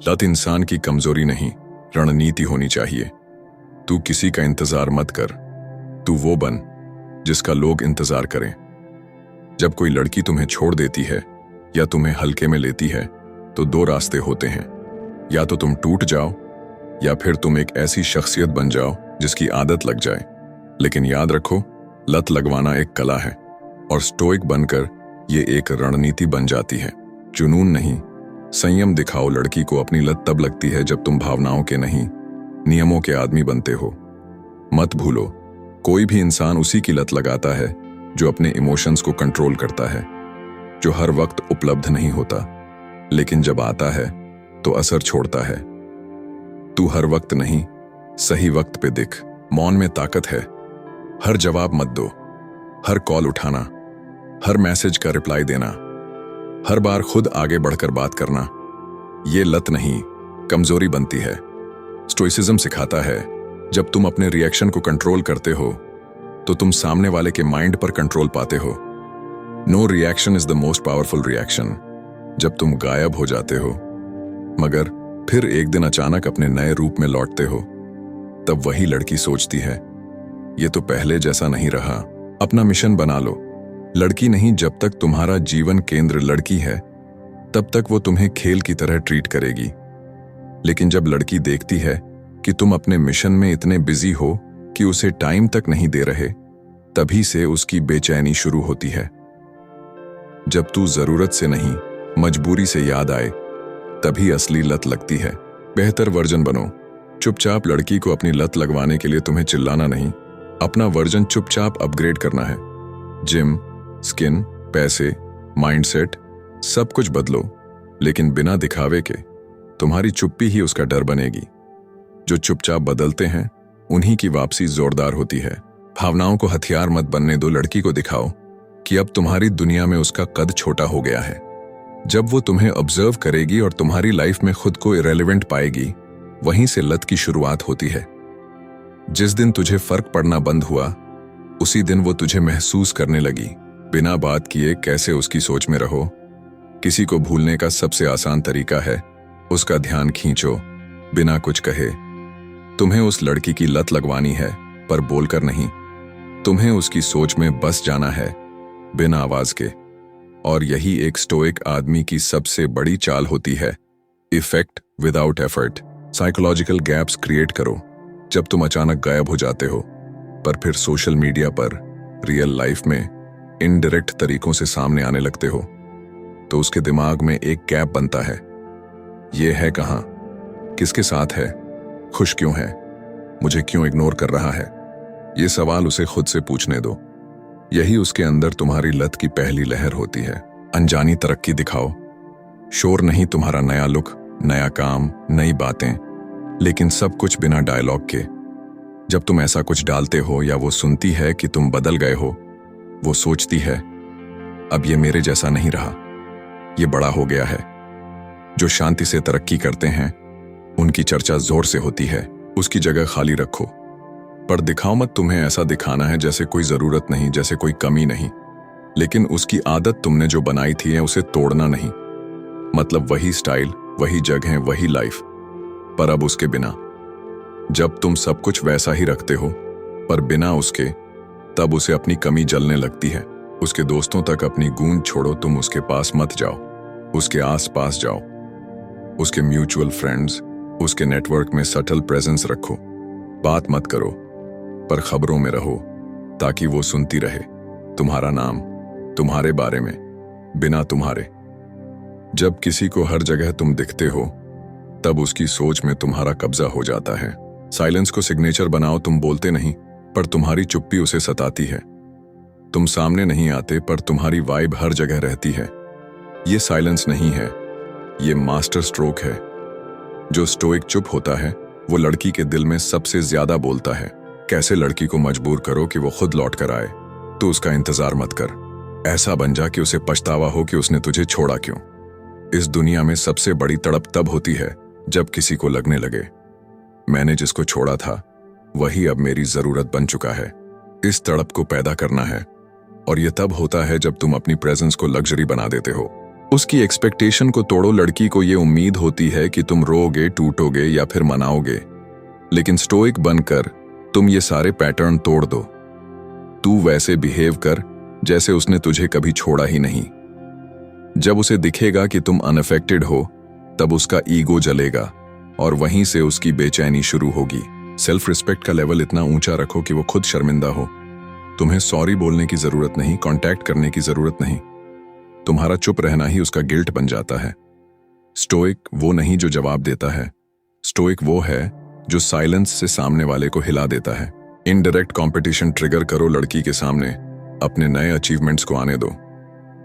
लत इंसान की कमजोरी नहीं, रणनीति होनी चाहिए। तू किसी का इंतजार मत कर, तू वो बन जिसका लोग इंतजार करें। जब कोई लड़की तुम्हें छोड़ देती है या तुम्हें हल्के में लेती है तो दो रास्ते होते हैं, या तो तुम टूट जाओ या फिर तुम एक ऐसी शख्सियत बन जाओ जिसकी आदत लग जाए। लेकिन याद रखो, लत लगवाना एक कला है और स्टोइक बनकर ये एक रणनीति बन जाती है। जुनून नहीं, संयम दिखाओ। लड़की को अपनी लत तब लगती है जब तुम भावनाओं के नहीं, नियमों के आदमी बनते हो। मत भूलो, कोई भी इंसान उसी की लत लगाता है जो अपने इमोशंस को कंट्रोल करता है, जो हर वक्त उपलब्ध नहीं होता, लेकिन जब आता है तो असर छोड़ता है। तू हर वक्त नहीं, सही वक्त पे दिख। मौन में ताकत है। हर जवाब मत दो, हर कॉल उठाना, हर मैसेज का रिप्लाई देना, हर बार खुद आगे बढ़कर बात करना, ये लत नहीं, कमजोरी बनती है। स्टोइसिज्म सिखाता है जब तुम अपने रिएक्शन को कंट्रोल करते हो तो तुम सामने वाले के माइंड पर कंट्रोल पाते हो। No reaction is the most powerful reaction. जब तुम गायब हो जाते हो मगर फिर एक दिन अचानक अपने नए रूप में लौटते हो, तब वही लड़की सोचती है, ये तो पहले जैसा नहीं रहा। अपना मिशन बना लो। लड़की नहीं, जब तक तुम्हारा जीवन केंद्र लड़की है तब तक वो तुम्हें खेल की तरह ट्रीट करेगी। लेकिन जब लड़की देखती है कि तुम अपने मिशन में इतने बिजी हो कि उसे टाइम तक नहीं दे रहे, तभी से उसकी बेचैनी शुरू होती है। जब तू जरूरत से नहीं, मजबूरी से याद आए, तभी असली लत लगती है। बेहतर वर्जन बनो। चुपचाप लड़की को अपनी लत लगवाने के लिए तुम्हें चिल्लाना नहीं, अपना वर्जन चुपचाप अपग्रेड करना है। जिम, स्किन, पैसे, माइंडसेट, सब कुछ बदलो, लेकिन बिना दिखावे के। तुम्हारी चुप्पी ही उसका डर बनेगी। जो चुपचाप बदलते हैं उन्हीं की वापसी जोरदार होती है। भावनाओं को हथियार मत बनने दो। लड़की को दिखाओ कि अब तुम्हारी दुनिया में उसका कद छोटा हो गया है। जब वो तुम्हें ऑब्जर्व करेगी और तुम्हारी लाइफ में खुद को इरेलेवेंट पाएगी, वहीं से लत की शुरुआत होती है। जिस दिन तुझे फर्क पड़ना बंद हुआ, उसी दिन वो तुझे महसूस करने लगी। बिना बात किए कैसे उसकी सोच में रहो। किसी को भूलने का सबसे आसान तरीका है उसका ध्यान खींचो बिना कुछ कहे। तुम्हें उस लड़की की लत लगवानी है, पर बोलकर नहीं। तुम्हें उसकी सोच में बस जाना है, बिना आवाज के। और यही एक स्टोइक आदमी की सबसे बड़ी चाल होती है, effect without effort. Psychological gaps create करो। जब तुम अचानक गायब हो जाते हो, पर फिर सोशल मीडिया पर, रियल लाइफ में इनडायरेक्ट तरीकों से सामने आने लगते हो, तो उसके दिमाग में एक गैप बनता है। ये है कहाँ, किसके साथ है, खुश क्यों है, मुझे क्यों इग्नोर कर रहा है। ये सवाल उसे खुद से पूछने दो। यही उसके अंदर तुम्हारी लत की पहली लहर होती है। अनजानी तरक्की दिखाओ। शोर नहीं तुम्हारा नया लुक, नया काम, नई बातें, लेकिन सब कुछ बिना डायलॉग के। जब तुम ऐसा कुछ डालते हो या वो सुनती है कि तुम बदल गए हो, वो सोचती है अब ये मेरे जैसा नहीं रहा, ये बड़ा हो गया है। जो शांति से तरक्की करते हैं उनकी चर्चा जोर से होती है। उसकी जगह खाली रखो, पर दिखाओ मत। तुम्हें ऐसा दिखाना है जैसे कोई जरूरत नहीं, जैसे कोई कमी नहीं। लेकिन उसकी आदत तुमने जो बनाई थी उसे तोड़ना नहीं। मतलब वही स्टाइल, वही जगह, वही लाइफ, पर अब उसके बिना। जब तुम सब कुछ वैसा ही रखते हो पर बिना उसके, तब उसे अपनी कमी जलने लगती है। उसके दोस्तों तक अपनी गूंज छोड़ो, तुम उसके पास मत जाओ। उसके आस पास जाओ। उसके म्यूचुअल फ्रेंड्स, उसके नेटवर्क में सटल प्रेजेंस रखो। बात मत करो, पर खबरों में रहो, ताकि वो सुनती रहे तुम्हारा नाम, तुम्हारे बारे में, बिना तुम्हारे। जब किसी को हर जगह तुम दिखते हो, तब उसकी सोच में तुम्हारा कब्जा हो जाता है। साइलेंस को सिग्नेचर बनाओ। तुम बोलते नहीं, पर तुम्हारी चुप्पी उसे सताती है। तुम सामने नहीं आते, पर तुम्हारी वाइब हर जगह रहती है। ये साइलेंस नहीं है, ये मास्टर स्ट्रोक है। जो स्टोइक चुप होता है वो लड़की के दिल में सबसे ज्यादा बोलता है। कैसे लड़की को मजबूर करो कि वो खुद लौट कर आए। तो उसका इंतजार मत कर। ऐसा बन जा कि उसे पछतावा हो कि उसने तुझे छोड़ा क्यों। इस दुनिया में सबसे बड़ी तड़प तब होती है जब किसी को लगने लगे, मैंने जिसको छोड़ा था वही अब मेरी जरूरत बन चुका है। इस तड़प को पैदा करना है, और यह तब होता है जब तुम अपनी प्रेजेंस को लग्जरी बना देते हो। उसकी एक्सपेक्टेशन को तोड़ो। लड़की को ये उम्मीद होती है कि तुम रोओगे, टूटोगे या फिर मनाओगे, लेकिन स्टोइक बनकर तुम ये सारे पैटर्न तोड़ दो। तू वैसे बिहेव कर जैसे उसने तुझे कभी छोड़ा ही नहीं। जब उसे दिखेगा कि तुम अनअफेक्टेड हो, तब उसका ईगो जलेगा और वहीं से उसकी बेचैनी शुरू होगी। सेल्फ रिस्पेक्ट का लेवल इतना ऊंचा रखो कि वो खुद शर्मिंदा हो। तुम्हें सॉरी बोलने की जरूरत नहीं, कांटेक्ट करने की जरूरत नहीं। तुम्हारा चुप रहना ही उसका गिल्ट बन जाता है। स्टोइक वो नहीं जो जवाब देता है, स्टोइक वो है जो साइलेंस से सामने वाले को हिला देता है। इनडायरेक्ट कंपटीशन ट्रिगर करो। लड़की के सामने अपने नए अचीवमेंट्स को आने दो।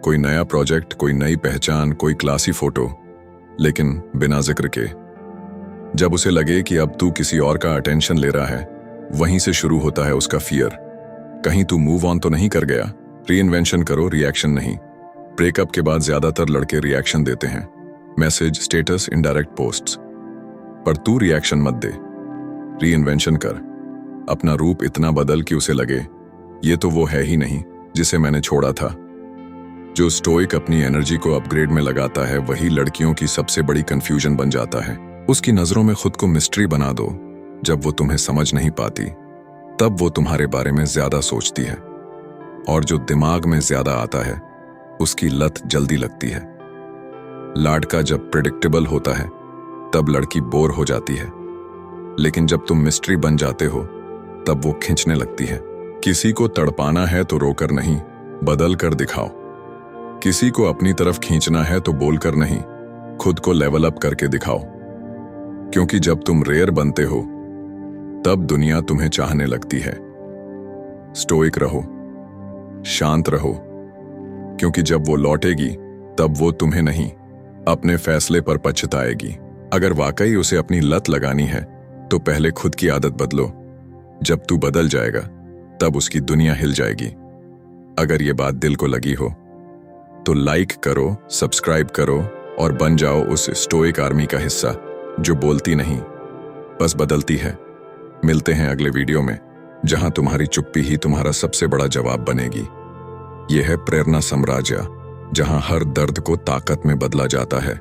कोई नया प्रोजेक्ट, कोई नई पहचान, कोई क्लासी फोटो, लेकिन बिना जिक्र के। जब उसे लगे कि अब तू किसी और का अटेंशन ले रहा है, वहीं से शुरू होता है उसका फियर। कहीं तू मूव ऑन तो नहीं कर गया। रीइन्वेंशन करो, रिएक्शन नहीं। ब्रेकअप के बाद ज्यादातर लड़के रिएक्शन देते हैं, मैसेज, स्टेटस, इनडायरेक्ट पोस्ट्स। पर तू रिएक्शन मत दे, रीइन्वेंशन कर। अपना रूप इतना बदल कि उसे लगे ये तो वो है ही नहीं जिसे मैंने छोड़ा था। जो स्टोइक अपनी एनर्जी को अपग्रेड में लगाता है, वही लड़कियों की सबसे बड़ी कंफ्यूजन बन जाता है। उसकी नजरों में खुद को मिस्ट्री बना दो। जब वो तुम्हें समझ नहीं पाती, तब वो तुम्हारे बारे में ज्यादा सोचती है, और जो दिमाग में ज्यादा आता है उसकी लत जल्दी लगती है। लाडका जब प्रेडिक्टेबल होता है, तब लड़की बोर हो जाती है, लेकिन जब तुम मिस्ट्री बन जाते हो, तब वो खींचने लगती है। किसी को तड़पाना है तो रोकर नहीं, बदल कर दिखाओ। किसी को अपनी तरफ खींचना है तो बोलकर नहीं, खुद को लेवल अप करके दिखाओ। क्योंकि जब तुम रेयर बनते हो, तब दुनिया तुम्हें चाहने लगती है। स्टोइक रहो, शांत रहो, क्योंकि जब वो लौटेगी, तब वो तुम्हें नहीं, अपने फैसले पर पछताएगी। अगर वाकई उसे अपनी लत लगानी है, तो पहले खुद की आदत बदलो। जब तू बदल जाएगा, तब उसकी दुनिया हिल जाएगी। अगर ये बात दिल को लगी हो, तो लाइक करो, सब्सक्राइब करो और बन जाओ उस स्टोइक आर्मी का हिस्सा जो बोलती नहीं, बस बदलती है। मिलते हैं अगले वीडियो में, जहां तुम्हारी चुप्पी ही तुम्हारा सबसे बड़ा जवाब बनेगी। यह है प्रेरणा साम्राज्य, जहां हर दर्द को ताकत में बदला जाता है।